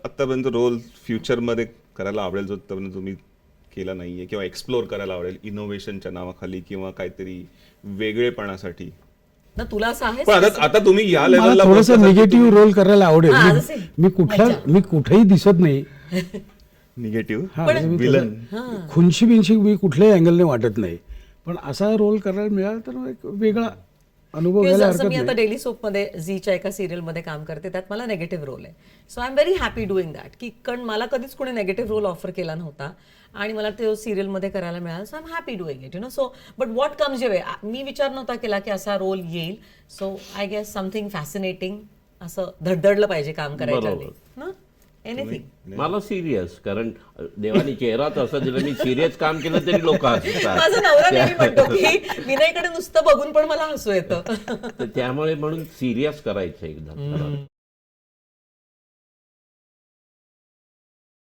आतापर्यंत रोल फ्युचरमध्ये करायला आवडेल जो आतापर्यंत तुम्ही केला नाहीये किंवा एक्सप्लोर करायला आवडेल इनोव्हेशनच्या नावाखाली किंवा काहीतरी वेगळेपणासाठी? ना तुला असं आहे पण आता तुम्ही या मला लेवलला थोडंसं निगेटिव्ह रोल करायला आवडेल. हा, जसे मी कुठेही दिसत नाही. निगेटिव्ह हा, म्हणजे मी विलन तसं खुनशी बिनशी मी कुठल्याही अँगलने वाटत नाही. पण असा रोल करायला मिळाला तर एक वेगळा अनुभव किंवा घ्यायला जसं हरकत मी आता नाही. डेली सोपमध्ये झीच्या एका सिरियलमध्ये काम करते, त्यात मला नेगेटिव्ह रोल आहे. So I am very happy doing that, की कारण मला कधीच कोणी नेगेटिव्ह रोल ऑफर केला नव्हता आणि मला ते सिरियलमध्ये करायला मिळाला. So I am happy doing it, so but what comes your way. मी विचार नव्हता केला की असा रोल येईल. So I guess something fascinating, असं धडधडलं पाहिजे काम करायच्या आधी ना. एनिथिंग. मला सिरियस, कारण देवानी चेहरा तसा दिला, मी सिरियस काम केलं तरी लोक हसतात. माझा नवरा नेहमी म्हणतो की विनयकडे नुसतं बघून पण मला हसू येतं. तर त्यामुळे म्हणून सिरियस करायचं एकदा.